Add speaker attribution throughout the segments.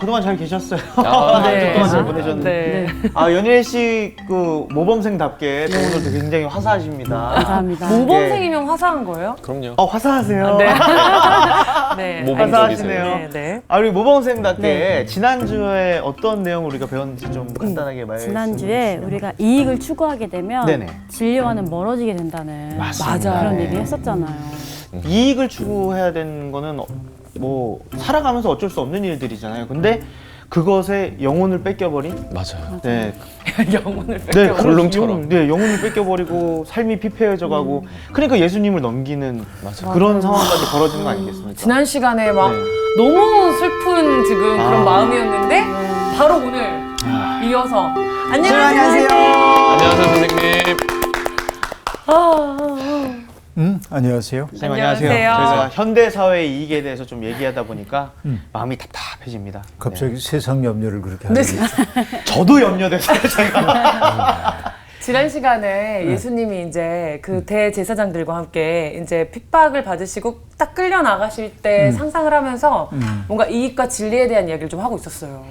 Speaker 1: 그동안 잘 계셨어요.
Speaker 2: 네.
Speaker 1: 그동안 잘 보내셨는데.
Speaker 2: 네.
Speaker 1: 연예일 씨 그 모범생답게 또 오늘도 굉장히 화사하십니다.
Speaker 3: 감사합니다.
Speaker 2: 모범생이면 화사한 거예요?
Speaker 4: 그럼요.
Speaker 1: 화사하세요.
Speaker 2: 네. 네.
Speaker 1: 화사하시네요.
Speaker 2: 네, 네.
Speaker 1: 우리 모범생답게 지난주에 어떤 내용을 우리가 배웠는지 좀 간단하게 말씀해
Speaker 3: 지난주에
Speaker 1: 주시면.
Speaker 3: 우리가 이익을 추구하게 되면
Speaker 1: 네네.
Speaker 3: 진리와는 멀어지게 된다는
Speaker 1: 맞습니다.
Speaker 3: 그런
Speaker 1: 네.
Speaker 3: 얘기 했었잖아요.
Speaker 1: 이익을 추구해야 되는 거는 뭐 살아가면서 어쩔 수 없는 일들이잖아요. 근데 그것에 영혼을 뺏겨버린
Speaker 4: 맞아요.
Speaker 1: 네,
Speaker 2: 영혼을
Speaker 1: 네,
Speaker 2: 뺏겨.
Speaker 4: 굴릉처럼.
Speaker 1: 네, 영혼을 뺏겨버리고 삶이 피폐해져가고 그러니까 예수님을 넘기는
Speaker 4: 맞아요.
Speaker 1: 그런 상황까지 벌어지는 거 아니겠습니까?
Speaker 2: 지난 시간에 막
Speaker 1: 네.
Speaker 2: 너무 슬픈 지금 그런 마음이었는데 바로 오늘 이어서 안녕하세요.
Speaker 4: 안녕하세요, 선생님.
Speaker 5: 안녕하세요.
Speaker 1: 선생님 안녕하세요.
Speaker 2: 안녕하세요.
Speaker 1: 저희가 현대 사회의 이익에 대해서 좀 얘기하다 보니까 마음이 답답해집니다.
Speaker 5: 갑자기 세상 염려를 그렇게
Speaker 2: 네.
Speaker 5: 하는
Speaker 1: 네. 저도 염려돼서요, 제가.
Speaker 2: 지난 시간에 예수님이 이제 그 대제사장들과 함께 이제 핍박을 받으시고 딱 끌려 나가실 때 상상을 하면서 뭔가 이익과 진리에 대한 이야기를 좀 하고 있었어요.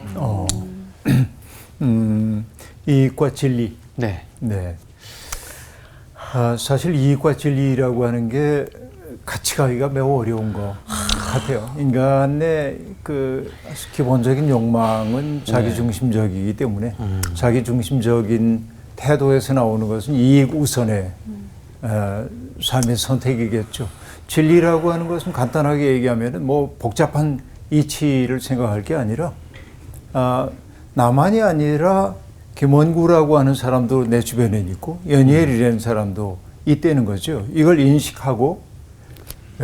Speaker 5: 이익과 진리.
Speaker 1: 네.
Speaker 5: 네. 사실 이익과 진리라고 하는 게 같이 가기가 매우 어려운 것 같아요. 인간의 그 기본적인 욕망은 자기중심적이기 때문에 자기중심적인 태도에서 나오는 것은 이익 우선의 삶의 선택이겠죠. 진리라고 하는 것은 간단하게 얘기하면 뭐 복잡한 이치를 생각할 게 아니라 나만이 아니라 김원구라고 하는 사람도 내 주변에 있고 연예일이라는 사람도 있다는 거죠. 이걸 인식하고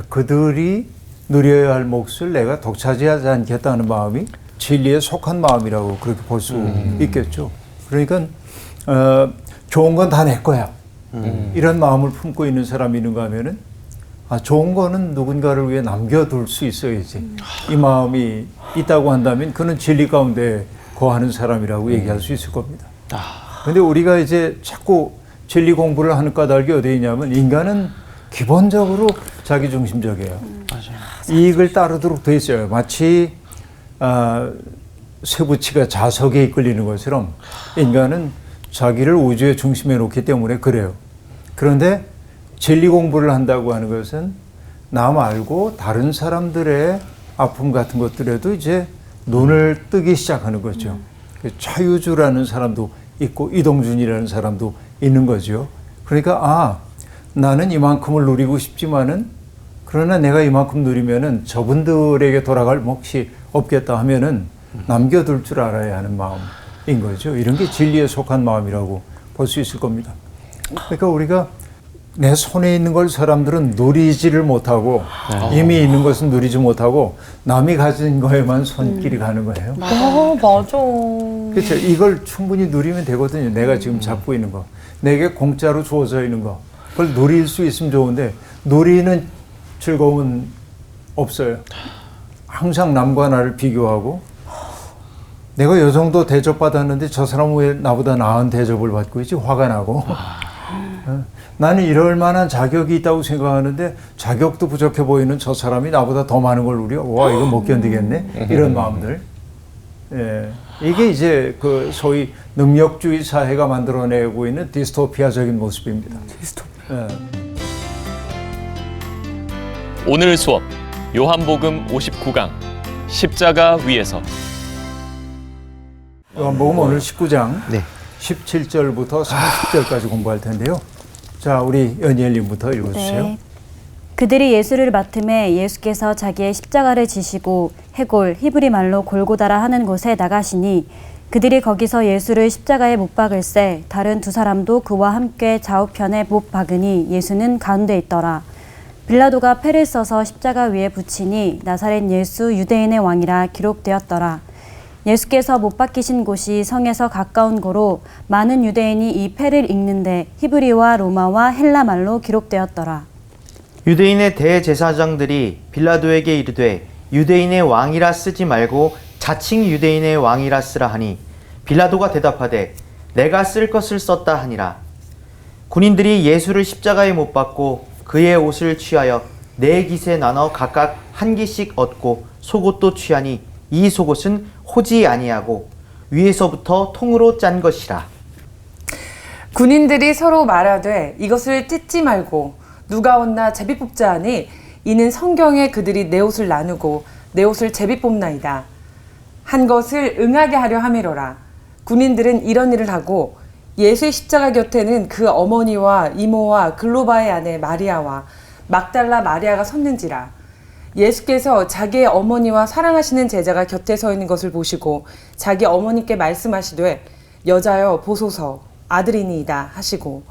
Speaker 5: 그들이 누려야 할 몫을 내가 독차지하지 않겠다는 마음이 진리에 속한 마음이라고 그렇게 볼 수 있겠죠. 그러니까 좋은 건 다 내 거야. 이런 마음을 품고 있는 사람이 있는가 하면은 좋은 거는 누군가를 위해 남겨둘 수 있어야지. 이 마음이 있다고 한다면 그는 진리 가운데 거하는 사람이라고 얘기할 수 있을 겁니다. 근데 우리가 이제 자꾸 진리 공부를 하는 까닭이 어디에 있냐면 인간은 기본적으로 자기중심적이에요. 이익을 따르도록 돼 있어요. 마치 쇠붙이가 자석에 이끌리는 것처럼 인간은 자기를 우주의 중심에 놓기 때문에 그래요. 그런데 진리 공부를 한다고 하는 것은 나 말고 다른 사람들의 아픔 같은 것들에도 이제 눈을 뜨기 시작하는 거죠. 차유주라는 사람도 있고 이동준이라는 사람도 있는 거죠. 그러니까 나는 이만큼을 누리고 싶지만은 그러나 내가 이만큼 누리면은 저분들에게 돌아갈 몫이 없겠다 하면은 남겨둘 줄 알아야 하는 마음인 거죠. 이런 게 진리에 속한 마음이라고 볼 수 있을 겁니다. 그러니까 우리가 내 손에 있는 걸 사람들은 누리지를 못하고 이미 있는 것은 누리지 못하고 남이 가진 거에만 손길이 가는 거예요.
Speaker 2: 맞아.
Speaker 5: 그렇죠. 이걸 충분히 누리면 되거든요. 내가 지금 잡고 있는 거. 내게 공짜로 주어져 있는 거. 그걸 누릴 수 있으면 좋은데 누리는 즐거움은 없어요. 항상 남과 나를 비교하고 내가 요 정도 대접받았는데 저 사람은 왜 나보다 나은 대접을 받고 있지? 화가 나고. 나는 이럴 만한 자격이 있다고 생각하는데 자격도 부족해 보이는 저 사람이 나보다 더 많은 걸 누려? 와, 이거 못 견디겠네? 이런 마음들. 예. 이게 이제 그 소위 능력주의 사회가 만들어내고 있는 디스토피아적인 모습입니다. 예.
Speaker 4: 오늘 수업 요한복음 59강 십자가 위에서.
Speaker 5: 요한복음 오늘 19장
Speaker 1: 네.
Speaker 5: 17절부터 30절까지 공부할 텐데요. 자, 우리 연희엘님부터 읽어주세요.
Speaker 3: 네. 그들이 예수를 맡음에 예수께서 자기의 십자가를 지시고 해골 히브리 말로 골고다라 하는 곳에 나가시니 그들이 거기서 예수를 십자가에 못 박을새 다른 두 사람도 그와 함께 좌우편에 못 박으니 예수는 가운데 있더라. 빌라도가 패를 써서 십자가 위에 붙이니 나사렛 예수 유대인의 왕이라 기록되었더라. 예수께서 못 박히신 곳이 성에서 가까운 고로 많은 유대인이 이 패를 읽는데 히브리와 로마와 헬라 말로 기록되었더라.
Speaker 1: 유대인의 대제사장들이 빌라도에게 이르되 유대인의 왕이라 쓰지 말고 자칭 유대인의 왕이라 쓰라 하니 빌라도가 대답하되 내가 쓸 것을 썼다 하니라. 군인들이 예수를 십자가에 못 박고 그의 옷을 취하여 네 깃에 나눠 각각 한 깃씩 얻고 속옷도 취하니 이 속옷은 호지 아니하고 위에서부터 통으로 짠 것이라.
Speaker 2: 군인들이 서로 말하되 이것을 찢지 말고 누가 얻나 제비 뽑자 하니 이는 성경에 그들이 내 옷을 나누고 내 옷을 제비 뽑나이다. 한 것을 응하게 하려 함이로라. 군인들은 이런 일을 하고 예수의 십자가 곁에는 그 어머니와 이모와 글로바의 아내 마리아와 막달라 마리아가 섰는지라. 예수께서 자기의 어머니와 사랑하시는 제자가 곁에 서 있는 것을 보시고 자기 어머니께 말씀하시되 여자여 보소서 아들이니이다 하시고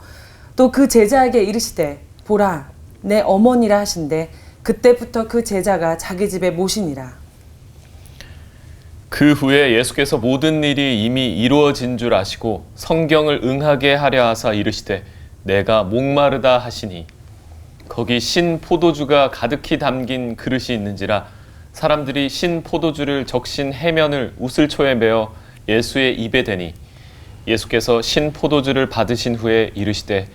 Speaker 2: 또 그 제자에게 이르시되 보라 내 어머니라 하신대 그때부터 그 제자가 자기 집에 모시니라.
Speaker 4: 그 후에 예수께서 모든 일이 이미 이루어진 줄 아시고 성경을 응하게 하려 하사 이르시되 내가 목마르다 하시니 거기 신 포도주가 가득히 담긴 그릇이 있는지라 사람들이 신 포도주를 적신 해면을 우슬초에 메어 예수의 입에 대니 예수께서 신 포도주를 받으신 후에 이르시되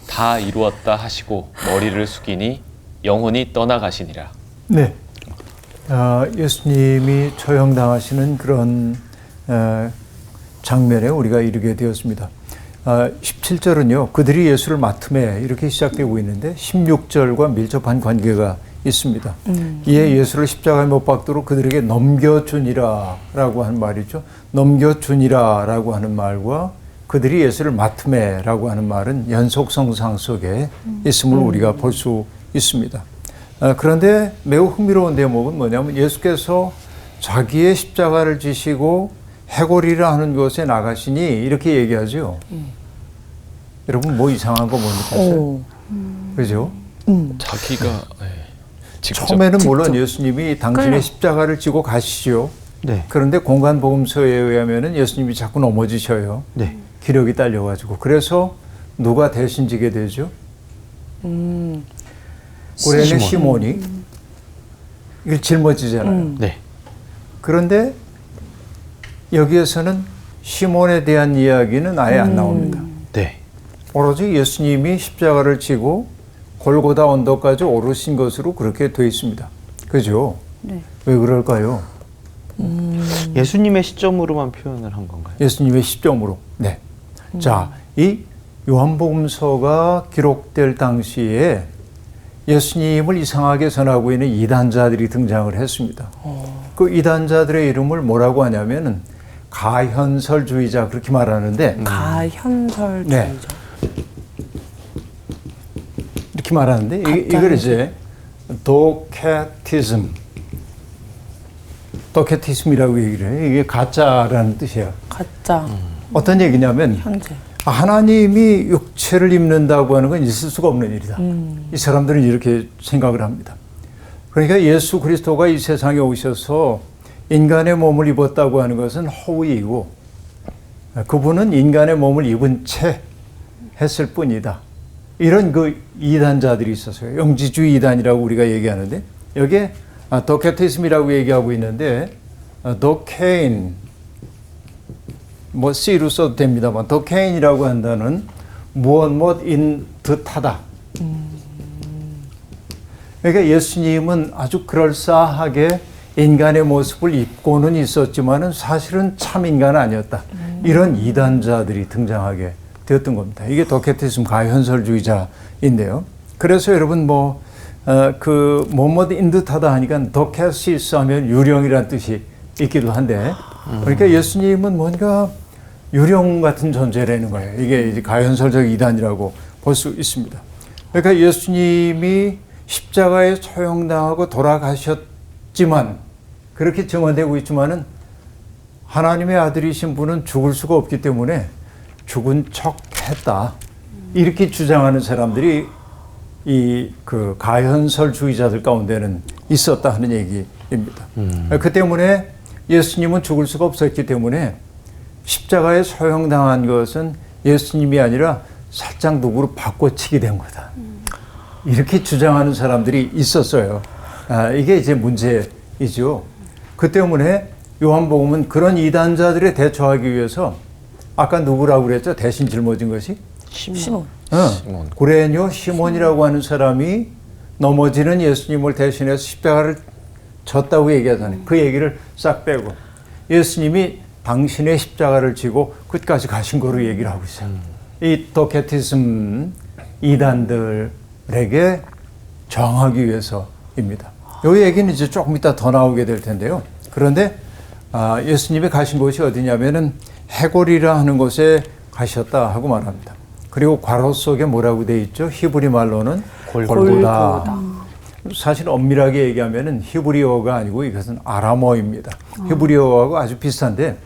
Speaker 4: 다 이루었다 하시고 머리를 숙이니 영혼이 떠나가시니라.
Speaker 5: 네. 예수님이 처형당하시는 그런 장면에 우리가 이르게 되었습니다. 17절은요. 그들이 예수를 맡음에 이렇게 시작되고 있는데 16절과 밀접한 관계가 있습니다. 이에 예수를 십자가에 못 박도록 그들에게 넘겨주니라 라고 하는 말이죠. 넘겨주니라 라고 하는 말과 그들이 예수를 맡음에 라고 하는 말은 연속성상 속에 있음을 우리가 볼 수 있습니다. 그런데 매우 흥미로운 대목은 뭐냐면 예수께서 자기의 십자가를 지시고 해골이라 하는 곳에 나가시니 이렇게 얘기하죠. 여러분 뭐 이상한 거 못 느꼈어요? 그죠?
Speaker 4: 자기가 직접
Speaker 5: 처음에는 물론 예수님이 당신의 십자가를 지고 가시죠.
Speaker 1: 네.
Speaker 5: 그런데 공간복음서에 의하면 예수님이 자꾸 넘어지셔요.
Speaker 1: 네.
Speaker 5: 기력이 딸려가지고. 그래서 누가 대신 지게 되죠? 고레네 시몬이 이걸 짊어지잖아요.
Speaker 1: 네.
Speaker 5: 그런데 여기에서는 시몬에 대한 이야기는 아예 안 나옵니다.
Speaker 1: 네.
Speaker 5: 오로지 예수님이 십자가를 지고 골고다 언덕까지 오르신 것으로 그렇게 되어 있습니다. 그죠?
Speaker 3: 네.
Speaker 5: 왜 그럴까요?
Speaker 1: 예수님의 시점으로만 표현을 한 건가요?
Speaker 5: 예수님의 시점으로. 네. 자, 이 요한복음서가 기록될 당시에 예수님을 이상하게 전하고 있는 이단자들이 등장을 했습니다. 그 이단자들의 이름을 뭐라고 하냐면은 가현설주의자 그렇게 말하는데
Speaker 2: 가현설주의자.
Speaker 5: 네. 이렇게 말하는데 이걸 이제 도케티즘이라고 얘기를 해요. 이게 가짜라는 뜻이에요.
Speaker 2: 가짜.
Speaker 5: 어떤 얘기냐면
Speaker 2: 현재.
Speaker 5: 하나님이 육체를 입는다고 하는 건 있을 수가 없는 일이다. 이 사람들은 이렇게 생각을 합니다. 그러니까 예수 그리스도가 이 세상에 오셔서 인간의 몸을 입었다고 하는 것은 허위이고 그분은 인간의 몸을 입은 채 했을 뿐이다. 이런 그 이단자들이 있었어요. 영지주의 이단이라고 우리가 얘기하는데 여기에 도케티즘이라고 얘기하고 있는데 도케인 뭐 C로 써도 됩니다만 도케인이라고 한다는 무엇인 듯하다. 그러니까 예수님은 아주 그럴싸하게 인간의 모습을 입고는 있었지만은 사실은 참 인간은 아니었다. 이런 이단자들이 등장하게 되었던 겁니다. 이게 도케티즘 가현설주의자인데요. 그래서 여러분 뭐뭐인 듯하다 하니까 도케시스 하면 유령이라는 뜻이 있기도 한데 그러니까 예수님은 뭔가 유령 같은 존재라는 거예요. 이게 이제 가현설적 이단이라고 볼 수 있습니다. 그러니까 예수님이 십자가에 처형당하고 돌아가셨지만 그렇게 증언되고 있지만은 하나님의 아들이신 분은 죽을 수가 없기 때문에 죽은 척 했다. 이렇게 주장하는 사람들이 이 그 가현설주의자들 가운데는 있었다 하는 얘기입니다. 그 때문에 예수님은 죽을 수가 없었기 때문에 십자가에 처형당한 것은 예수님이 아니라 살짝 누구로 바꿔치기 된 거다. 이렇게 주장하는 사람들이 있었어요. 이게 이제 문제이죠. 그 때문에 요한복음은 그런 이단자들에 대처하기 위해서 아까 누구라고 그랬죠? 대신 짊어진 것이?
Speaker 2: 시몬.
Speaker 4: 시몬.
Speaker 5: 고레뇨 시몬이라고 하는 사람이 넘어지는 예수님을 대신해서 십자가를 졌다고 얘기하잖아요. 그 얘기를 싹 빼고 예수님이 당신의 십자가를 지고 끝까지 가신 거로 얘기를 하고 있어요. 이 도케티즘 이단들에게 저항하기 위해서입니다. 이 얘기는 이제 조금 이따 더 나오게 될 텐데요. 그런데 예수님이 가신 곳이 어디냐면은 해골이라 하는 곳에 가셨다 하고 말합니다. 그리고 괄호 속에 뭐라고 돼 있죠? 히브리 말로는 골고다. 사실 엄밀하게 얘기하면은 히브리어가 아니고 이것은 아람어입니다. 히브리어하고 아주 비슷한데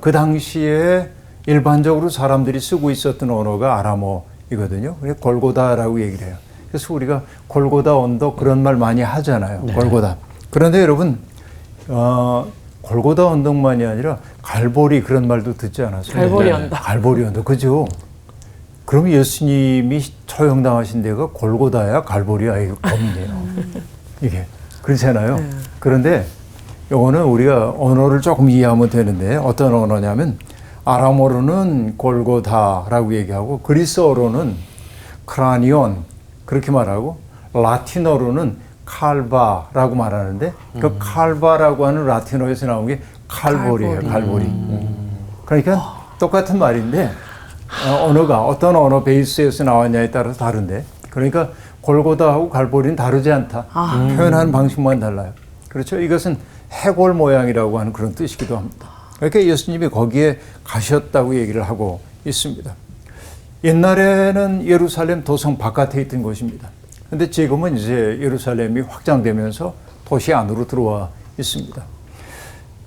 Speaker 5: 그 당시에 일반적으로 사람들이 쓰고 있었던 언어가 아람어이거든요. 그래서 골고다라고 얘기를 해요. 그래서 우리가 골고다 언덕 그런 말 많이 하잖아요. 네. 골고다. 그런데 여러분 골고다 언덕만이 아니라 갈보리 그런 말도 듣지 않았어요?
Speaker 2: 갈보리 언덕.
Speaker 5: 갈보리 언덕. 그죠? 그럼 예수님이 처형당하신 데가 골고다야 갈보리야 이거 겁이에요. 이게 그렇잖아요. 그런데 요거는 우리가 언어를 조금 이해하면 되는데 어떤 언어냐면 아람어로는 골고다라고 얘기하고 그리스어로는 크라니온 그렇게 말하고 라틴어로는 칼바라고 말하는데 그 칼바라고 하는 라틴어에서 나온 게 칼보리예요. 칼보리. 그러니까 똑같은 말인데 언어가 어떤 언어 베이스에서 나왔냐에 따라서 다른데 그러니까 골고다하고 갈보리는 다르지 않다. 표현하는 방식만 달라요. 그렇죠? 이것은 해골 모양이라고 하는 그런 뜻이기도 합니다. 그러니까 예수님이 거기에 가셨다고 얘기를 하고 있습니다. 옛날에는 예루살렘 도성 바깥에 있던 곳입니다. 근데 지금은 이제 예루살렘이 확장되면서 도시 안으로 들어와 있습니다.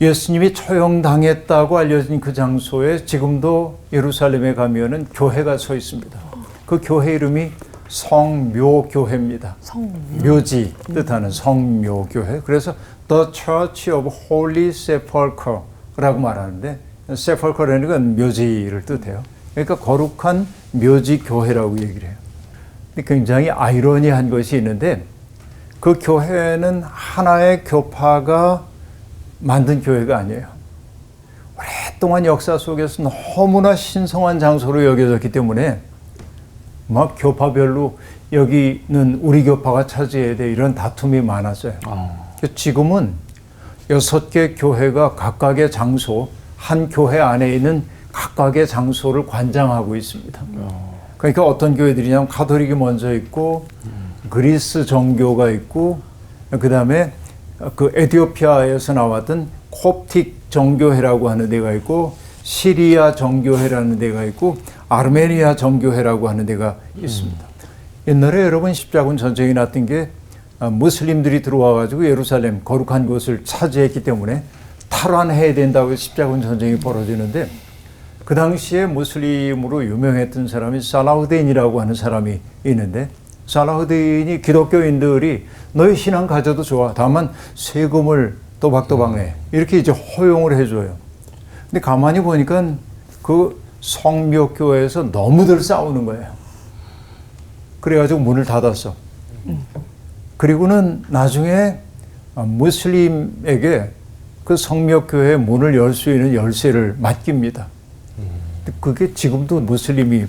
Speaker 5: 예수님이 처형당했다고 알려진 그 장소에 지금도 예루살렘에 가면은 교회가 서 있습니다. 그 교회 이름이 성묘교회입니다. 묘지 뜻하는 성묘교회. 그래서 The Church of Holy Sepulchre라고 말하는데 Sepulchre라는 건 묘지를 뜻해요. 그러니까 거룩한 묘지교회라고 얘기를 해요. 굉장히 아이러니한 것이 있는데 그 교회는 하나의 교파가 만든 교회가 아니에요. 오랫동안 역사 속에서 너무나 신성한 장소로 여겨졌기 때문에 막 교파별로 여기는 우리 교파가 차지해야 돼 이런 다툼이 많았어요. 지금은 6개 교회가 각각의 장소, 한 교회 안에 있는 각각의 장소를 관장하고 있습니다. 그러니까 어떤 교회들이냐면 가톨릭이 먼저 있고 그리스 정교가 있고 그 다음에 그 에티오피아에서 나왔던 콥틱 정교회라고 하는 데가 있고 시리아 정교회라는 데가 있고 아르메니아 정교회라고 하는 데가 있습니다. 옛날에 여러분 십자군 전쟁이 났던 게 무슬림들이 들어와 가지고 예루살렘 거룩한 곳을 차지했기 때문에 탈환해야 된다고 십자군 전쟁이 벌어지는데 그 당시에 무슬림으로 유명했던 사람이 살라후딘이라고 하는 사람이 있는데 살라후딘이 기독교인들이 너희 신앙 가져도 좋아. 다만 세금을 또박또박 내. 이렇게 이제 허용을 해줘요. 근데 가만히 보니까 그 성묘교회에서 너무들 싸우는 거예요. 그래가지고 문을 닫았어. 그리고는 나중에 무슬림에게 그 성묘교회 문을 열 수 있는 열쇠를 맡깁니다. 그게 지금도 무슬림이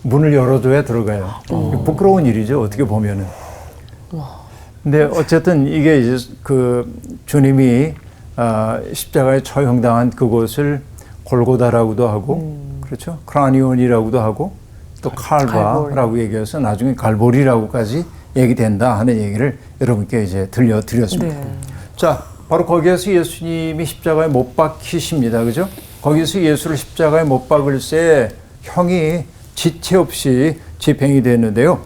Speaker 5: 문을 열어줘야 들어가요. 부끄러운 일이죠, 어떻게 보면은. 근데 어쨌든 이게 이제 그 주님이 십자가에 처형당한 그곳을 골고다라고도 하고, 그렇죠? 크라니온이라고도 하고, 또 칼바라고 얘기해서 나중에 갈보리라고까지 얘기된다 하는 얘기를 여러분께 이제 들려드렸습니다.
Speaker 2: 네.
Speaker 5: 자, 바로 거기에서 예수님이 십자가에 못 박히십니다. 그죠? 거기서 예수를 십자가에 못 박을 때 형이 지체 없이 집행이 됐는데요.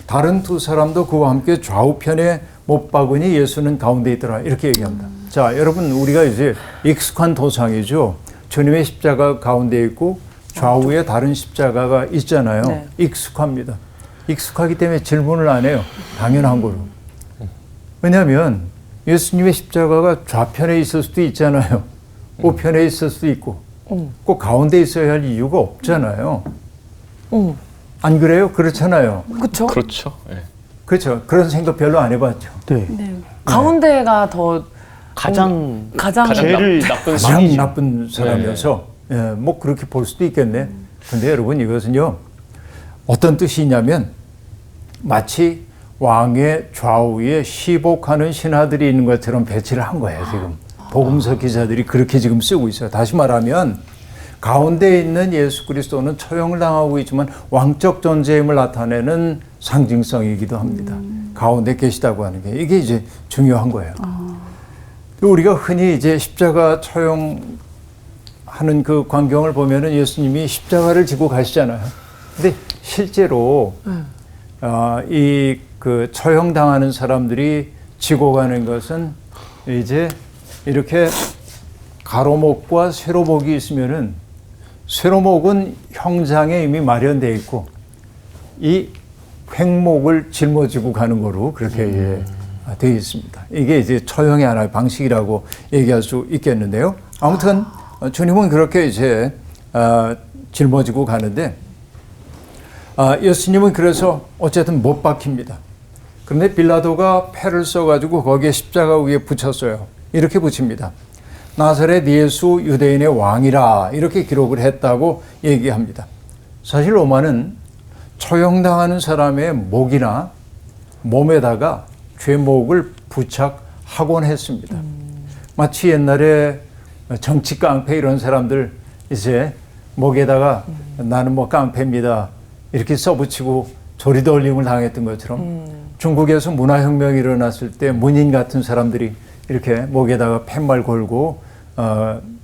Speaker 5: 다른 두 사람도 그와 함께 좌우편에 못 박으니 예수는 가운데 있더라. 이렇게 얘기합니다. 자, 여러분 우리가 이제 익숙한 도상이죠. 주님의 십자가 가운데 있고 좌우에 다른 십자가가 있잖아요. 네. 익숙합니다. 익숙하기 때문에 질문을 안 해요. 당연한 거로. 왜냐하면 예수님의 십자가가 좌편에 있을 수도 있잖아요. 우편에 있을 수도 있고 꼭 가운데 있어야 할 이유가 없잖아요. 안 그래요? 그렇잖아요.
Speaker 2: 그렇죠.
Speaker 4: 그렇죠. 네.
Speaker 5: 그렇죠. 그런 생각 별로 안 해봤죠.
Speaker 1: 네.
Speaker 2: 가운데가 더
Speaker 1: 가장
Speaker 4: 제일 나쁜
Speaker 5: 가장 나쁜 사람이어서 예, 뭐 그렇게 볼 수도 있겠네. 근데 여러분 이것은요 어떤 뜻이 있냐면 마치 왕의 좌우에 시복하는 신하들이 있는 것처럼 배치를 한 거예요, 지금. 복음서 기자들이 그렇게 지금 쓰고 있어요. 다시 말하면 가운데 있는 예수 그리스도는 처형을 당하고 있지만 왕적 존재임을 나타내는 상징성이기도 합니다. 가운데 계시다고 하는 게 이게 이제 중요한 거예요. 우리가 흔히 이제 십자가 처형하는 그 광경을 보면은 예수님이 십자가를 지고 가시잖아요. 근데 실제로 이 그 처형당하는 사람들이 지고 가는 것은 이제 이렇게 가로목과 세로목이 있으면은 세로목은 형장에 이미 마련되어 있고 이 횡목을 짊어지고 가는 거로 그렇게 되어 있습니다. 이게 이제 처형의 하나의 방식이라고 얘기할 수 있겠는데요. 아무튼 주님은 그렇게 이제 짊어지고 가는데 예수님은 그래서 어쨌든 못 박힙니다. 그런데 빌라도가 패를 써가지고 거기에 십자가 위에 붙였어요. 이렇게 붙입니다. 나사렛 예수 유대인의 왕이라 이렇게 기록을 했다고 얘기합니다. 사실 로마는 처형당하는 사람의 목이나 몸에다가 죄목을 부착하곤 했습니다. 마치 옛날에 정치 깡패 이런 사람들 이제 목에다가 나는 뭐 깡패입니다 이렇게 써붙이고 조리돌림을 당했던 것처럼 중국에서 문화혁명이 일어났을 때 문인 같은 사람들이 이렇게 목에다가 팻말 걸고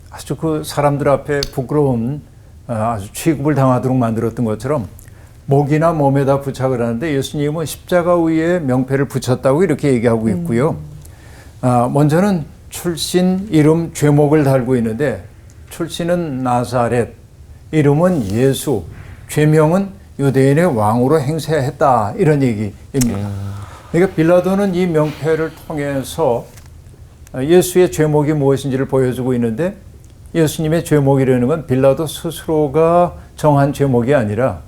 Speaker 5: 아주 그 사람들 앞에 부끄러운 아주 취급을 당하도록 만들었던 것처럼 목이나 몸에다 부착을 하는데 예수님은 십자가 위에 명패를 붙였다고 이렇게 얘기하고 있고요. 먼저는 출신, 이름, 죄목을 달고 있는데 출신은 나사렛, 이름은 예수, 죄명은 유대인의 왕으로 행세했다 이런 얘기입니다. 그러니까 빌라도는 이 명패를 통해서 예수의 죄목이 무엇인지를 보여주고 있는데 예수님의 죄목이라는 건 빌라도 스스로가 정한 죄목이 아니라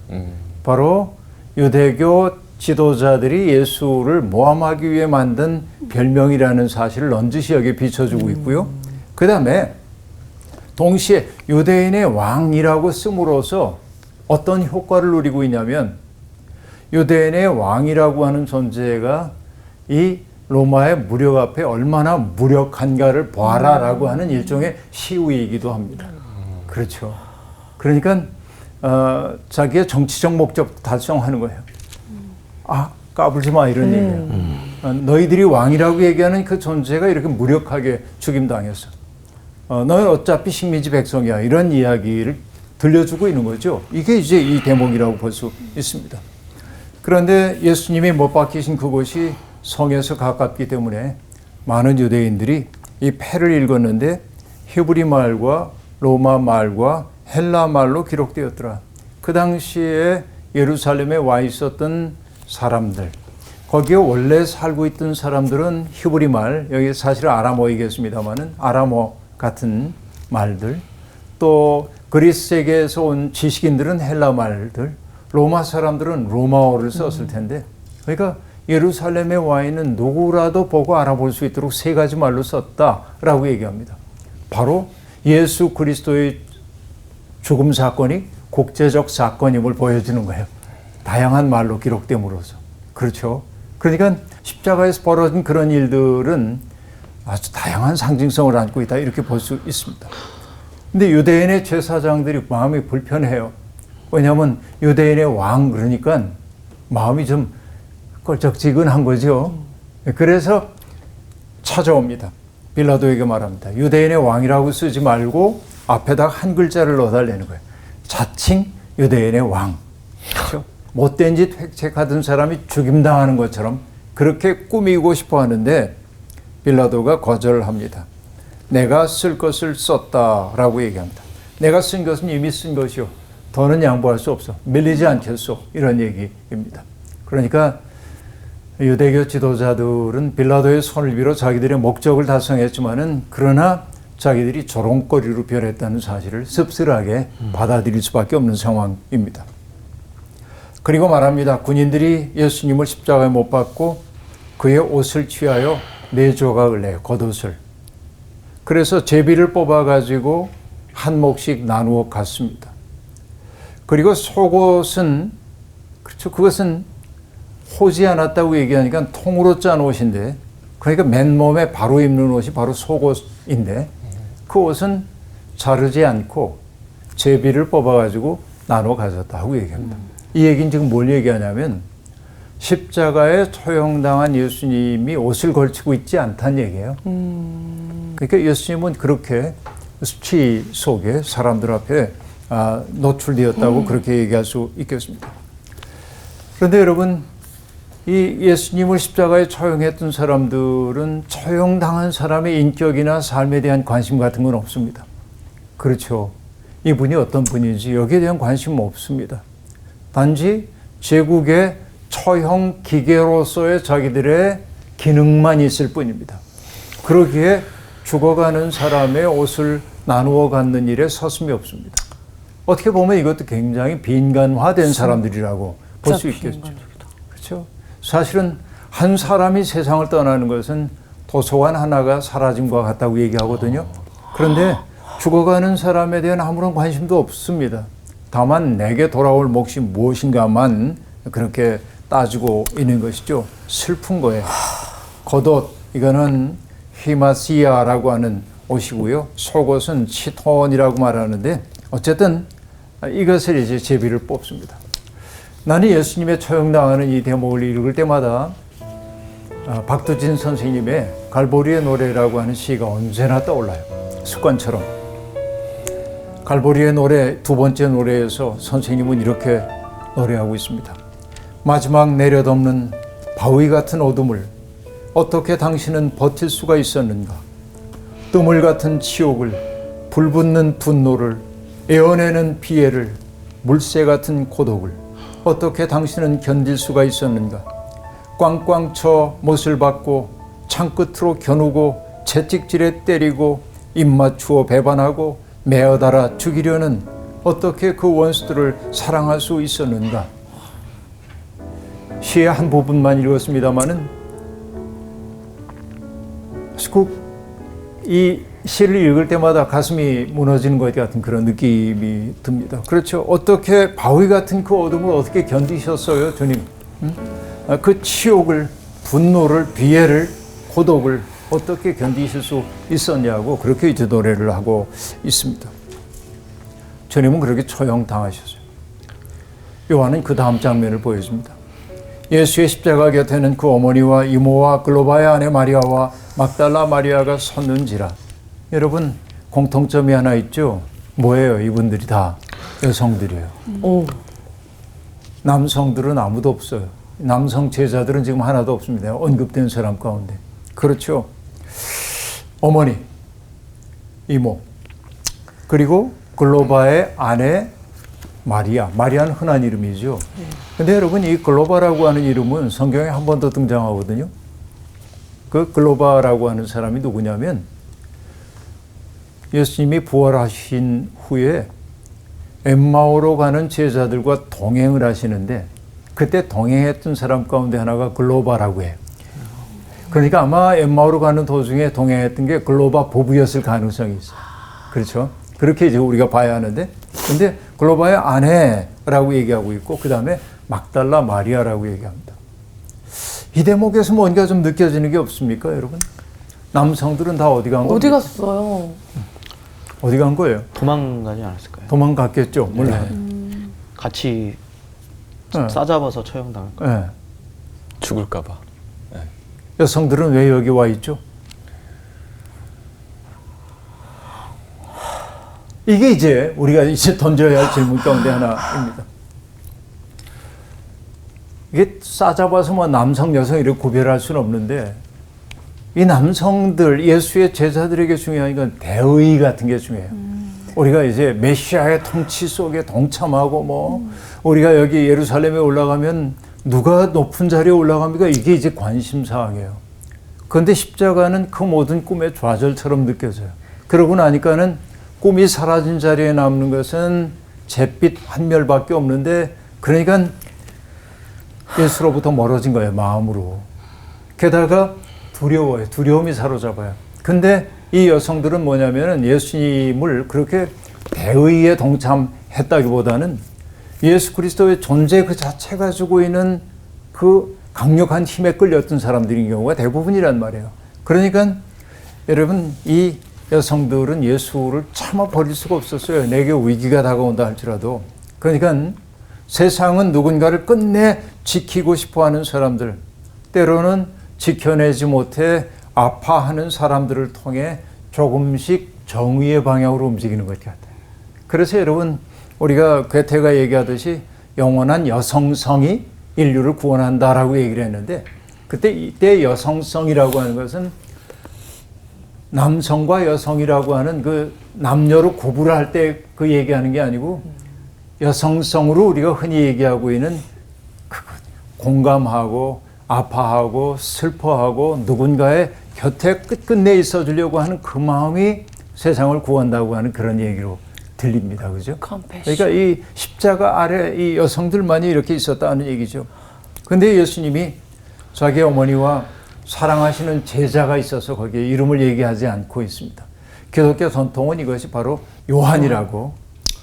Speaker 5: 바로 유대교 지도자들이 예수를 모함하기 위해 만든 별명이라는 사실을 넌지시 여기에 비춰주고 있고요. 그 다음에 동시에 유대인의 왕이라고 씀으로써 어떤 효과를 누리고 있냐면 유대인의 왕이라고 하는 존재가 이 로마의 무력 앞에 얼마나 무력한가를 봐라라고 하는 일종의 시위이기도 합니다. 그렇죠. 그러니까 자기의 정치적 목적 달성하는 거예요. 까불지 마 이런 얘기예요. 너희들이 왕이라고 얘기하는 그 존재가 이렇게 무력하게 죽임당했어. 너는 어차피 식민지 백성이야. 이런 이야기를 들려주고 있는 거죠. 이게 이제 이 대목이라고 볼 수 있습니다. 그런데 예수님이 못 박히신 그곳이 성에서 가깝기 때문에 많은 유대인들이 이 패를 읽었는데 히브리 말과 로마 말과 헬라 말로 기록되었더라. 그 당시에 예루살렘에 와 있었던 사람들, 거기에 원래 살고 있던 사람들은 히브리 말, 여기 사실 아람어이겠습니다만은 아람어 같은 말들, 또 그리스 세계에서 온 지식인들은 헬라 말들, 로마 사람들은 로마어를 썼을 텐데, 그러니까 예루살렘에 와 있는 누구라도 보고 알아볼 수 있도록 세 가지 말로 썼다라고 얘기합니다. 바로 예수 그리스도의 죽음 사건이 국제적 사건임을 보여주는 거예요. 다양한 말로 기록됨으로써. 그렇죠. 그러니까 십자가에서 벌어진 그런 일들은 아주 다양한 상징성을 안고 있다 이렇게 볼 수 있습니다. 근데 유대인의 제사장들이 마음이 불편해요. 왜냐하면 유대인의 왕 그러니까 마음이 좀 껄쩍지근한 거죠. 그래서 찾아옵니다. 빌라도에게 말합니다. 유대인의 왕이라고 쓰지 말고 앞에다가 한 글자를 넣어달라는 거예요. 자칭 유대인의 왕. 그렇죠? 못된 짓 획책하던 사람이 죽임당하는 것처럼 그렇게 꾸미고 싶어 하는데 빌라도가 거절합니다. 내가 쓸 것을 썼다라고 얘기합니다. 내가 쓴 것은 이미 쓴 것이요. 더는 양보할 수 없어. 밀리지 않겠소. 이런 얘기입니다. 그러니까 유대교 지도자들은 빌라도의 손을 빌어 자기들의 목적을 달성했지만은 그러나 자기들이 조롱거리로 변했다는 사실을 씁쓸하게 받아들일 수밖에 없는 상황입니다. 그리고 말합니다. 군인들이 예수님을 십자가에 못 박고 그의 옷을 취하여 4조각을 내요. 겉옷을. 그래서 제비를 뽑아가지고 한 몫씩 나누어 갔습니다. 그리고 속옷은 그렇죠. 그것은 호지 않았다고 얘기하니까 통으로 짠 옷인데, 그러니까 맨몸에 바로 입는 옷이 바로 속옷인데, 그 옷은 자르지 않고 제비를 뽑아가지고 나눠 가졌다고 얘기합니다. 이 얘기는 지금 뭘 얘기하냐면 십자가에 처형당한 예수님이 옷을 걸치고 있지 않다는 얘기예요. 그러니까 예수님은 그렇게 수치 속에 사람들 앞에 노출되었다고 그렇게 얘기할 수 있겠습니다. 그런데 여러분, 이 예수님을 십자가에 처형했던 사람들은 처형당한 사람의 인격이나 삶에 대한 관심 같은 건 없습니다. 그렇죠. 이분이 어떤 분인지 여기에 대한 관심은 없습니다. 단지 제국의 처형 기계로서의 자기들의 기능만 있을 뿐입니다. 그러기에 죽어가는 사람의 옷을 나누어 갖는 일에 서슴이 없습니다. 어떻게 보면 이것도 굉장히 빈간화된 사람들이라고 볼 수 있겠죠. 그렇죠. 사실은 한 사람이 세상을 떠나는 것은 도서관 하나가 사라짐과 같다고 얘기하거든요. 그런데 죽어가는 사람에 대한 아무런 관심도 없습니다. 다만 내게 돌아올 몫이 무엇인가만 그렇게 따지고 있는 것이죠. 슬픈 거예요. 겉옷, 이거는 히마시아라고 하는 옷이고요. 속옷은 치톤이라고 말하는데 어쨌든 이것을 이제 제비를 뽑습니다. 나는 예수님의 처형당하는 이 대목을 읽을 때마다 박두진 선생님의 갈보리의 노래라고 하는 시가 언제나 떠올라요. 습관처럼. 갈보리의 노래 두 번째 노래에서 선생님은 이렇게 노래하고 있습니다. 마지막 내려덮는 바위 같은 어둠을 어떻게 당신은 버틸 수가 있었는가? 뜸을 같은 치욕을, 불붙는 분노를, 에어내는 피해를, 물새 같은 고독을 어떻게 당신은 견딜 수가 있었는가? 꽝꽝 쳐 못을 받고 창끝으로 겨누고 채찍질에 때리고 입맞추어 배반하고 매어달아 죽이려는 어떻게 그 원수들을 사랑할 수 있었는가? 시의 한 부분만 읽었습니다마는 이 시를 읽을 때마다 가슴이 무너지는 것 같은 그런 느낌이 듭니다. 그렇죠. 어떻게 바위 같은 그 어둠을 어떻게 견디셨어요, 주님? 그 치욕을, 분노를, 비애를, 고독을 어떻게 견디실 수 있었냐고 그렇게 이제 노래를 하고 있습니다. 주님은 그렇게 처형당하셨어요. 요한은 그 다음 장면을 보여줍니다. 예수의 십자가 곁에는 그 어머니와 이모와 글로바의 아내 마리아와 막달라 마리아가 섰는지라. 여러분, 공통점이 하나 있죠? 뭐예요? 이분들이 다 여성들이에요. 남성들은 아무도 없어요. 남성 제자들은 지금 하나도 없습니다. 언급된 사람 가운데. 그렇죠. 어머니, 이모, 그리고 글로바의 아내 마리아. 마리아는 흔한 이름이죠. 근데 여러분, 이 글로바라고 하는 이름은 성경에 한 번 더 등장하거든요. 그 글로바라고 하는 사람이 누구냐면 예수님이 부활하신 후에 엠마오로 가는 제자들과 동행을 하시는데 그때 동행했던 사람 가운데 하나가 글로바라고 해요. 그러니까 아마 엠마오로 가는 도중에 동행했던 게 글로바 부부였을 가능성이 있어요. 그렇죠? 그렇게 이제 우리가 봐야 하는데, 근데 글로바의 아내라고 얘기하고 있고, 그 다음에 막달라 마리아라고 얘기합니다. 이 대목에서 뭔가 좀 느껴지는 게 없습니까, 여러분? 남성들은 다 어디 간 거예요?
Speaker 2: 어디 갔어요?
Speaker 5: 어디 간 거예요?
Speaker 1: 도망가지 않았을까요?
Speaker 5: 도망갔겠죠, 몰라요.
Speaker 1: 같이
Speaker 5: 네.
Speaker 1: 싸잡아서 처형당할 거예요.
Speaker 5: 네.
Speaker 4: 죽을까 봐.
Speaker 5: 여성들은 왜 여기 와 있죠? 이게 이제 우리가 이제 던져야 할 질문 가운데 하나입니다. 이게 싸잡아서 뭐 남성, 여성 이렇게 구별할 수는 없는데 이 남성들, 예수의 제자들에게 중요한 건 대의 같은 게 중요해요. 우리가 이제 메시아의 통치 속에 동참하고 뭐 우리가 여기 예루살렘에 올라가면 누가 높은 자리에 올라갑니까? 이게 이제 관심사항이에요. 그런데 십자가는 그 모든 꿈의 좌절처럼 느껴져요. 그러고 나니까는 꿈이 사라진 자리에 남는 것은 잿빛 한 멸밖에 없는데, 그러니까 예수로부터 멀어진 거예요, 마음으로. 게다가 두려워요. 두려움이 사로잡아요. 근데 이 여성들은 뭐냐면은 예수님을 그렇게 대의에 동참했다기보다는 예수 그리스도의 존재 그 자체가 주고 있는 그 강력한 힘에 끌렸던 사람들인 경우가 대부분이란 말이에요. 그러니까 여러분, 이 여성들은 예수를 차마 버릴 수가 없었어요. 내게 위기가 다가온다 할지라도. 그러니까 세상은 누군가를 끝내 지키고 싶어하는 사람들, 때로는 지켜내지 못해 아파하는 사람들을 통해 조금씩 정의의 방향으로 움직이는 것 같아요. 그래서 여러분, 우리가 괴테가 얘기하듯이 영원한 여성성이 인류를 구원한다라고 얘기를 했는데, 그때 이때 여성성이라고 하는 것은 남성과 여성이라고 하는 그 남녀로 구분을 할 때 그 얘기하는 게 아니고, 여성성으로 우리가 흔히 얘기하고 있는 공감하고 아파하고 슬퍼하고 누군가의 곁에 끝끝내 있어 주려고 하는 그 마음이 세상을 구한다고 하는 그런 얘기로 들립니다. 그죠? 그러니까 이 십자가 아래 이 여성들만이 이렇게 있었다는 얘기죠. 근데 예수님이 자기 어머니와 사랑하시는 제자가 있어서 거기에 이름을 얘기하지 않고 있습니다. 기독교 전통은 이것이 바로 요한이라고,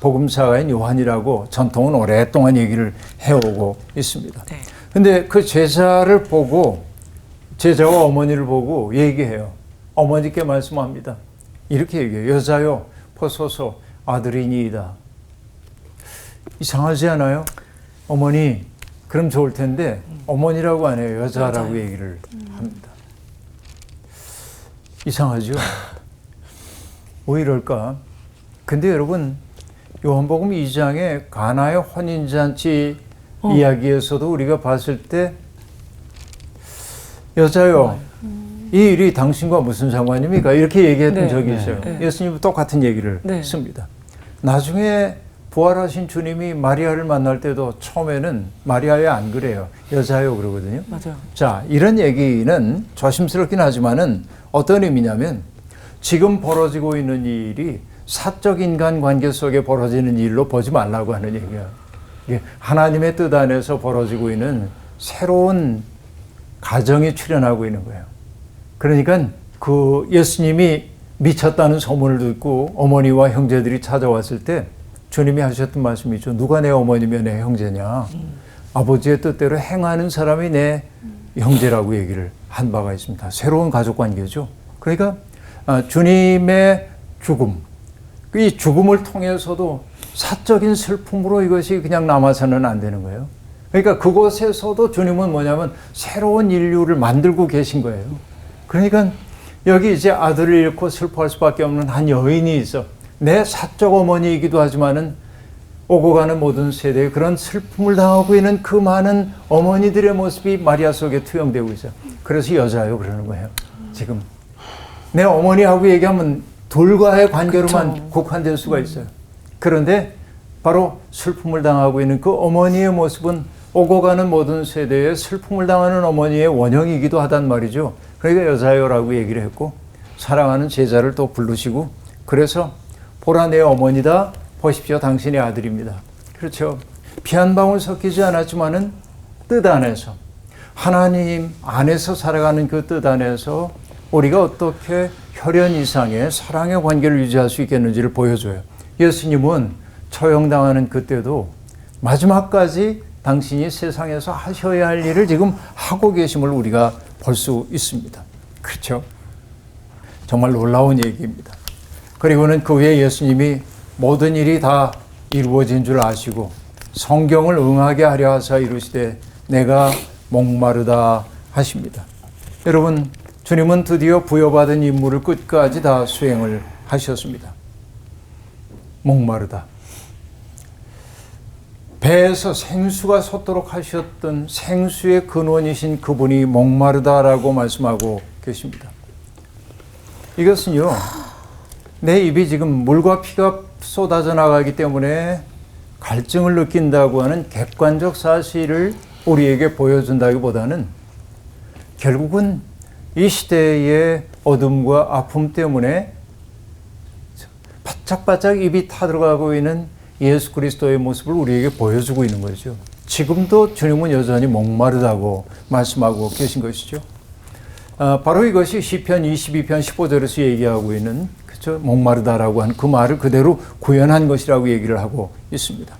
Speaker 5: 복음사가인 요한이라고 전통은 오랫동안 얘기를 해오고 있습니다. 근데 그 제자를 보고, 제자와 어머니를 보고 얘기해요. 어머니께 말씀합니다. 이렇게 얘기해요. 여자여 보소서 아들이니이다. 이상하지 않아요? 어머니, 그럼 좋을 텐데 어머니라고 안 해요. 여자라고 얘기를 합니다. 이상하죠? 왜 이럴까? 근데 여러분, 요한복음 2장의 가나의 혼인잔치 이야기에서도 우리가 봤을 때 여자요, 이 일이 당신과 무슨 상관입니까? 이렇게 얘기했던 적이 있어요. 예수님은 똑같은 얘기를 씁니다. 나중에 부활하신 주님이 마리아를 만날 때도 처음에는 마리아야 안 그래요. 여자요 그러거든요.
Speaker 2: 맞아요.
Speaker 5: 자, 이런 얘기는 조심스럽긴 하지만은 어떤 의미냐면 지금 벌어지고 있는 이 일이 사적 인간 관계 속에 벌어지는 일로 보지 말라고 하는 얘기야. 이게 하나님의 뜻 안에서 벌어지고 있는 새로운 가정이 출현하고 있는 거예요. 그러니까 그 예수님이 미쳤다는 소문을 듣고 어머니와 형제들이 찾아왔을 때 주님이 하셨던 말씀이죠. 누가 내 어머니며 내 형제냐. 아버지의 뜻대로 행하는 사람이 내 형제라고 얘기를 한 바가 있습니다. 새로운 가족 관계죠. 그러니까 주님의 죽음, 이 죽음을 통해서도 사적인 슬픔으로 이것이 그냥 남아서는 안 되는 거예요. 그러니까 그곳에서도 주님은 뭐냐면 새로운 인류를 만들고 계신 거예요. 그러니까 여기 이제 아들을 잃고 슬퍼할 수밖에 없는 한 여인이 있어. 내 사적 어머니이기도 하지만은 오고 가는 모든 세대에 그런 슬픔을 당하고 있는 그 많은 어머니들의 모습이 마리아 속에 투영되고 있어요. 그래서 여자요 그러는 거예요. 지금 내 어머니하고 얘기하면 둘과의 관계로만 국한될 수가 있어요. 그런데 바로 슬픔을 당하고 있는 그 어머니의 모습은 오고 가는 모든 세대에 슬픔을 당하는 어머니의 원형이기도 하단 말이죠. 그러니까 여자요라고 얘기를 했고, 사랑하는 제자를 또 부르시고, 그래서 보라 내 어머니다, 보십시오 당신의 아들입니다. 그렇죠. 피 한 방울 섞이지 않았지만은 뜻 안에서, 하나님 안에서 살아가는 그 뜻 안에서 우리가 어떻게 혈연 이상의 사랑의 관계를 유지할 수 있겠는지를 보여줘요. 예수님은 처형당하는 그때도 마지막까지 당신이 세상에서 하셔야 할 일을 지금 하고 계심을 우리가 볼 수 있습니다. 그렇죠? 정말 놀라운 얘기입니다. 그리고는 그 후에 예수님이 모든 일이 다 이루어진 줄 아시고 성경을 응하게 하려 하사 이르시되 내가 목마르다 하십니다. 여러분, 주님은 드디어 부여받은 임무를 끝까지 다 수행을 하셨습니다. 목마르다. 배에서 생수가 솟도록 하셨던 생수의 근원이신 그분이 목마르다라고 말씀하고 계십니다. 이것은요, 내 입이 지금 물과 피가 쏟아져 나가기 때문에 갈증을 느낀다고 하는 객관적 사실을 우리에게 보여준다기보다는 결국은 이 시대의 어둠과 아픔 때문에 바짝바짝 입이 타들어가고 있는 예수 그리스도의 모습을 우리에게 보여주고 있는 거죠. 지금도 주님은 여전히 목마르다고 말씀하고 계신 것이죠. 바로 이것이 시편 22편 15절에서 얘기하고 있는, 그렇죠? 목마르다라고 한 그 말을 그대로 구현한 것이라고 얘기를 하고 있습니다.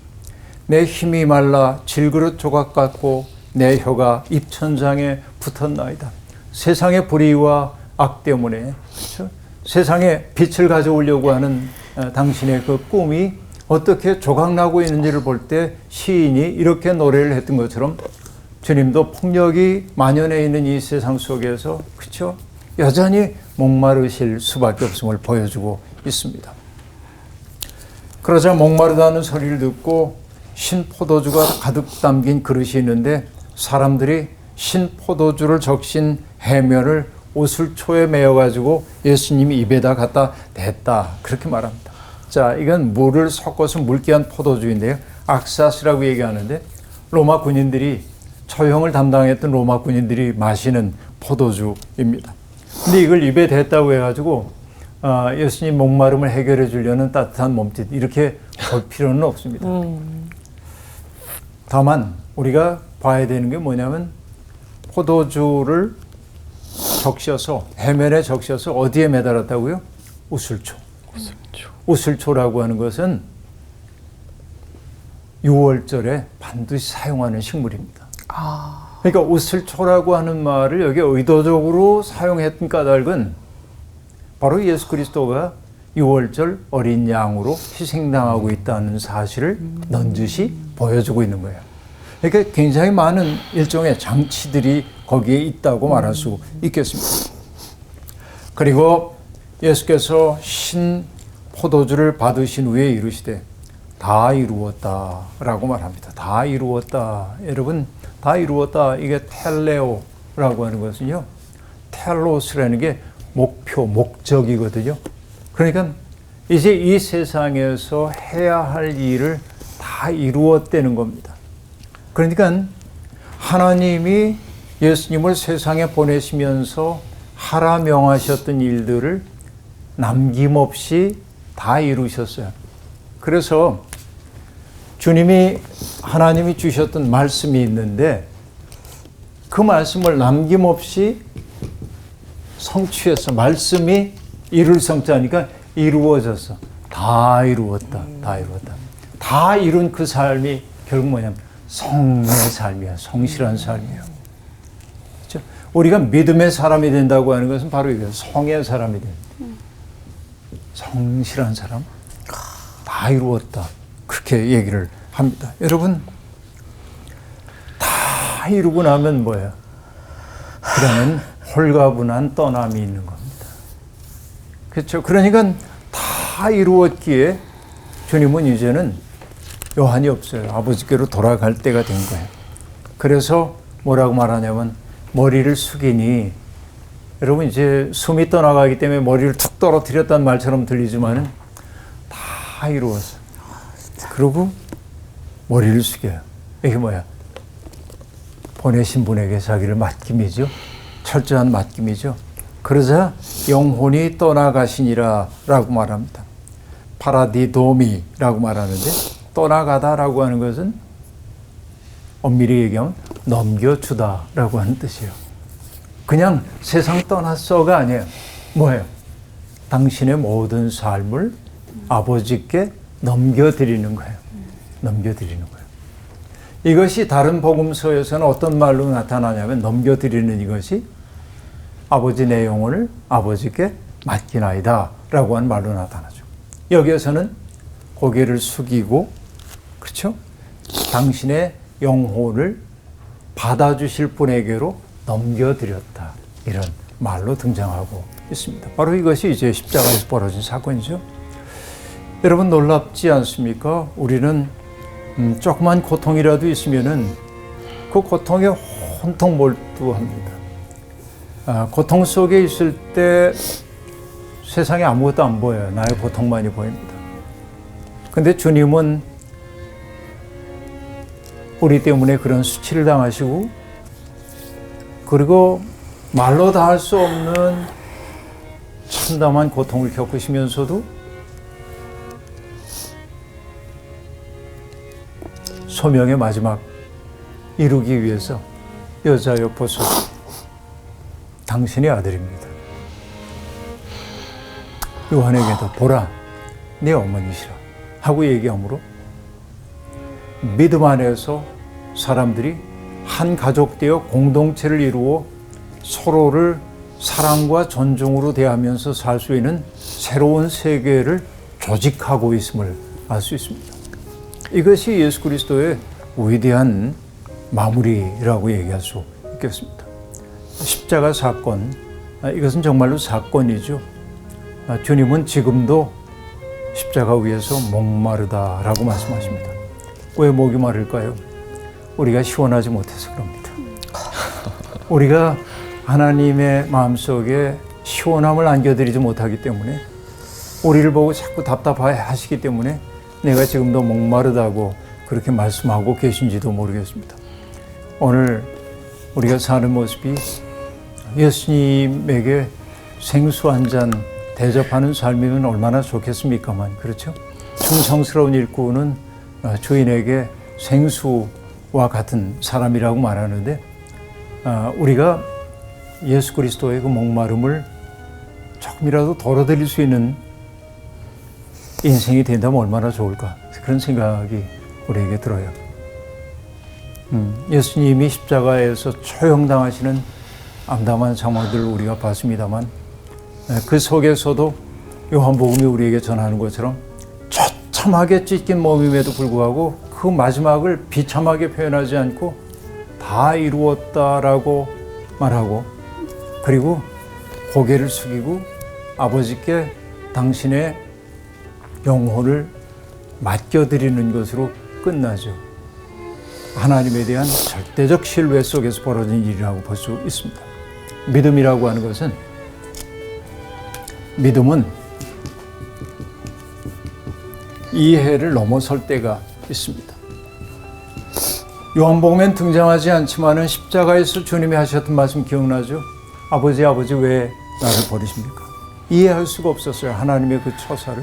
Speaker 5: 내 힘이 말라 질그릇 조각 같고 내 혀가 입천장에 붙었나이다. 세상의 불의와 악 때문에, 그렇죠? 세상에 빛을 가져오려고 하는 당신의 그 꿈이 어떻게 조각나고 있는지를 볼 때 시인이 이렇게 노래를 했던 것처럼 주님도 폭력이 만연해 있는 이 세상 속에서, 그렇죠? 여전히 목마르실 수밖에 없음을 보여주고 있습니다. 그러자 목마르다는 소리를 듣고 신 포도주가 가득 담긴 그릇이 있는데 사람들이 신 포도주를 적신 해면을 오슬초에 메어가지고 예수님이 입에다 갖다 댔다, 그렇게 말합니다. 자, 이건 물을 섞어서 묽게한 포도주인데요, 악사스라고 얘기하는데 로마 군인들이, 처형을 담당했던 로마 군인들이 마시는 포도주입니다. 근데 이걸 입에 댔다고 해가지고 예수님 목마름을 해결해 주려는 따뜻한 몸짓, 이렇게 볼 필요는 없습니다. 다만 우리가 봐야 되는 게 뭐냐면 포도주를 적셔서, 해면에 적셔서 어디에 매달았다고요? 우슬초. 우슬초라고 하는 것은 6월절에 반드시 사용하는 식물입니다. 그러니까 우슬초라고 하는 말을 여기 의도적으로 사용했던 까닭은 바로 예수 그리스도가 6월절 어린 양으로 희생당하고 있다는 사실을 넌지시 보여주고 있는 거예요. 그러니까 굉장히 많은 일종의 장치들이 거기에 있다고 말할 수 있겠습니다. 그리고 예수께서 신 포도주를 받으신 후에 이르시되 다 이루었다라고 말합니다. 다 이루었다. 여러분, 다 이루었다. 이게 텔레오라고 하는 것은요, 텔로스라는 게 목표, 목적이거든요. 그러니까 이제 이 세상에서 해야 할 일을 다 이루었다는 겁니다. 그러니까 하나님이 예수님을 세상에 보내시면서 하라 명하셨던 일들을 남김없이 다 이루셨어요. 그래서 주님이, 하나님이 주셨던 말씀이 있는데 그 말씀을 남김없이 성취해서, 말씀이 이룰 성자니까 이루어졌어. 다 이루었다. 다 이루었다. 다 이룬 그 삶이 결국 뭐냐면 성의 삶이야. 성실한 삶이에요. 그렇죠? 우리가 믿음의 사람이 된다고 하는 것은 바로 이거예요. 성의 사람이 된다. 성실한 사람. 다 이루었다. 그렇게 얘기를 합니다. 여러분, 다 이루고 나면 뭐예요? 그러면 홀가분한 떠남이 있는 겁니다. 그렇죠? 그러니까 다 이루었기에 주님은 이제는 여한이 없어요. 아버지께로 돌아갈 때가 된 거예요. 그래서 뭐라고 말하냐면 머리를 숙이니, 여러분 이제 숨이 떠나가기 때문에 머리를 툭 떨어뜨렸다는 말처럼 들리지만은 다 이루었어. 그리고 머리를 숙여요. 이게 뭐야? 보내신 분에게 자기를 맡김이죠. 철저한 맡김이죠. 그러자 영혼이 떠나가시니라 라고 말합니다. 파라디도미라고 말하는데, 떠나가다라고 하는 것은 엄밀히 얘기하면 넘겨주다라고 하는 뜻이에요. 그냥 세상 떠났어가 아니에요. 뭐예요? 당신의 모든 삶을 아버지께 넘겨드리는 거예요. 넘겨드리는 거예요. 이것이 다른 복음서에서는 어떤 말로 나타나냐면, 넘겨드리는 이것이 아버지 내 영혼을 아버지께 맡기나이다 라고 하는 말로 나타나죠. 여기에서는 고개를 숙이고, 그렇죠? 당신의 영혼을 받아주실 분에게로 넘겨드렸다, 이런 말로 등장하고 있습니다. 바로 이것이 이제 십자가에서 벌어진 사건이죠. 여러분, 놀랍지 않습니까? 우리는 조그만 고통이라도 있으면은 그 고통에 혼통 몰두합니다. 고통 속에 있을 때 세상에 아무것도 안 보여요. 나의 고통만이 보입니다. 근데 주님은 우리 때문에 그런 수치를 당하시고, 그리고 말로 다 할 수 없는 참담한 고통을 겪으시면서도 소명의 마지막 이루기 위해서 여자여 보소서, 당신의 아들입니다. 요한에게도 보라, 내 어머니시라 하고 얘기하므로 믿음 안에서 사람들이 한 가족 되어 공동체를 이루어 서로를 사랑과 존중으로 대하면서 살 수 있는 새로운 세계를 조직하고 있음을 알 수 있습니다. 이것이 예수 그리스도의 위대한 마무리라고 얘기할 수 있겠습니다. 십자가 사건, 이것은 정말로 사건이죠. 주님은 지금도 십자가 위에서 목마르다라고 말씀하십니다. 왜 목이 마를까요? 우리가 시원하지 못해서 그럽니다. 우리가 하나님의 마음속에 시원함을 안겨드리지 못하기 때문에, 우리를 보고 자꾸 답답해 하시기 때문에 내가 지금도 목마르다고 그렇게 말씀하고 계신지도 모르겠습니다. 오늘 우리가 사는 모습이 예수님에게 생수 한 잔 대접하는 삶이면 얼마나 좋겠습니까만, 그렇죠? 충성스러운 일꾼은 주인에게 생수와 같은 사람이라고 말하는데, 우리가 예수 그리스도의 그 목마름을 조금이라도 덜어드릴 수 있는 인생이 된다면 얼마나 좋을까, 그런 생각이 우리에게 들어요. 예수님이 십자가에서 처형당하시는 암담한 상황들을 우리가 봤습니다만, 그 속에서도 요한복음이 우리에게 전하는 것처럼 처참하게 찢긴 몸임에도 불구하고 그 마지막을 비참하게 표현하지 않고 다 이루었다라고 말하고, 그리고 고개를 숙이고 아버지께 당신의 영혼을 맡겨드리는 것으로 끝나죠. 하나님에 대한 절대적 신뢰 속에서 벌어진 일이라고 볼 수 있습니다. 믿음이라고 하는 것은, 믿음은 이해를 넘어설 때가 있습니다. 요한복음엔 등장하지 않지만은 십자가에서 주님이 하셨던 말씀 기억나죠? 아버지, 아버지, 왜 나를 버리십니까? 이해할 수가 없었어요. 하나님의 그 처사를.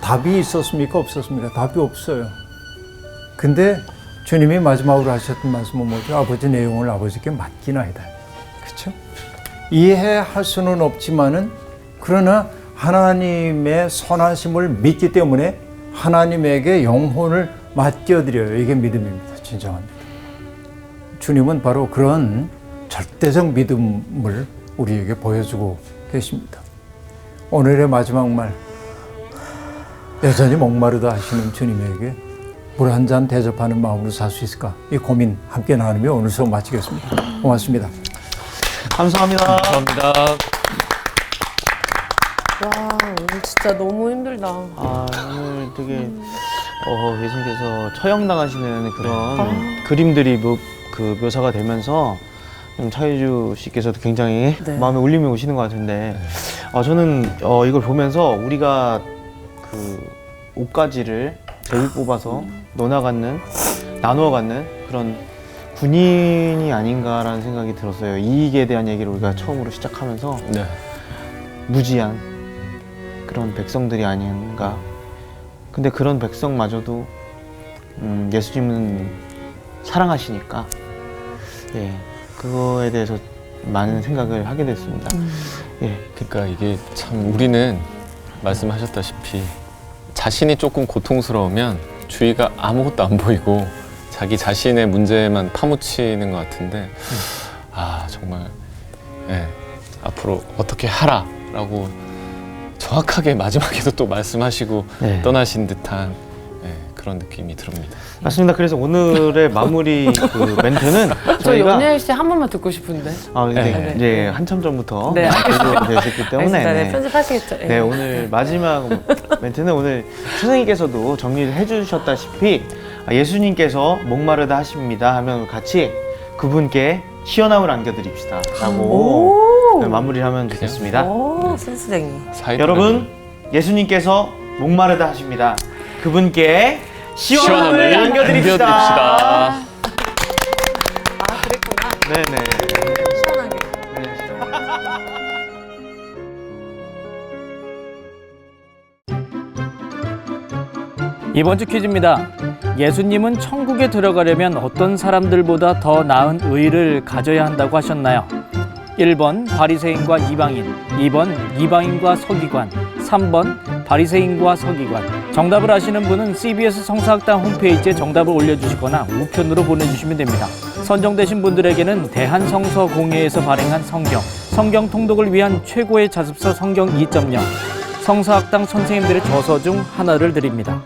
Speaker 5: 답이 있었습니까? 없었습니까? 답이 없어요. 근데 주님이 마지막으로 하셨던 말씀은 뭐죠? 아버지, 내 영혼을 아버지께 맡기나이다. 그렇죠? 이해할 수는 없지만은, 그러나 하나님의 선하심을 믿기 때문에 하나님에게 영혼을 맡겨드려요. 이게 믿음입니다. 진정한 믿음. 주님은 바로 그런 절대적 믿음을 우리에게 보여주고 계십니다. 오늘의 마지막 말, 여전히 목마르다 하시는 주님에게 물 한 잔 대접하는 마음으로 살 수 있을까? 이 고민 함께 나누며 오늘 수업 마치겠습니다. 고맙습니다.
Speaker 1: 감사합니다.
Speaker 4: 감사합니다.
Speaker 2: 와, 오늘 진짜 너무 힘들다.
Speaker 1: 오늘 되게 예수님께서 처형당하시는 그런 그림들이 묘사가 되면서 좀 차혜주 씨께서도 굉장히
Speaker 2: 네.
Speaker 1: 마음에 울림이 오시는 것 같은데, 저는 이걸 보면서 우리가 그 옷가지를 제비 뽑아서 나누어 갖는 그런 군인이 아닌가라는 생각이 들었어요. 이익에 대한 얘기를 우리가 처음으로 시작하면서
Speaker 4: 네.
Speaker 1: 무지한 그런 백성들이 아닌가. 근데 그런 백성마저도 예수님은 사랑하시니까, 예, 그거에 대해서 많은 생각을 하게 됐습니다. 예,
Speaker 4: 그러니까 이게 참, 우리는 말씀하셨다시피 자신이 조금 고통스러우면 주위가 아무것도 안 보이고 자기 자신의 문제만 파묻히는 것 같은데, 정말, 예, 앞으로 어떻게 하라라고 정확하게 마지막에도 또 말씀하시고
Speaker 1: 네.
Speaker 4: 떠나신 듯한, 예, 그런 느낌이 듭니다.
Speaker 1: 맞습니다. 그래서 오늘의 마무리 그 멘트는
Speaker 2: 저
Speaker 1: 저희가
Speaker 2: 연예일 씨 한 번만 듣고 싶은데.
Speaker 1: 근데
Speaker 2: 네.
Speaker 1: 이제 한참 전부터
Speaker 2: 네,
Speaker 1: 계속 되셨기 때문에
Speaker 2: 알겠습니다. 네,
Speaker 1: 네.
Speaker 2: 편집하시겠죠.
Speaker 1: 네, 오늘 마지막 멘트는 오늘 선생님께서도 정리를 해주셨다시피, 예수님께서 목마르다 하십니다 하면 같이 그분께 시원함을 안겨드립시다 라고 마무리를 하면 좋겠습니다.
Speaker 2: 오, 순수쟁이.
Speaker 1: 여러분, 예수님께서 목마르다 하십니다. 그분께 시원함을 안겨드립시다.
Speaker 2: 아, 그랬구나.
Speaker 1: 네네.
Speaker 2: 시원하게.
Speaker 6: 이번 주 퀴즈입니다. 예수님은 천국에 들어가려면 어떤 사람들보다 더 나은 의를 가져야 한다고 하셨나요? 1번 바리새인과 이방인, 2번 이방인과 서기관, 3번 바리새인과 서기관. 정답을 아시는 분은 CBS 성서학당 홈페이지에 정답을 올려주시거나 우편으로 보내주시면 됩니다. 선정되신 분들에게는 대한성서공회에서 발행한 성경 통독을 위한 최고의 자습서 성경 2.0, 성서학당 선생님들의 저서 중 하나를 드립니다.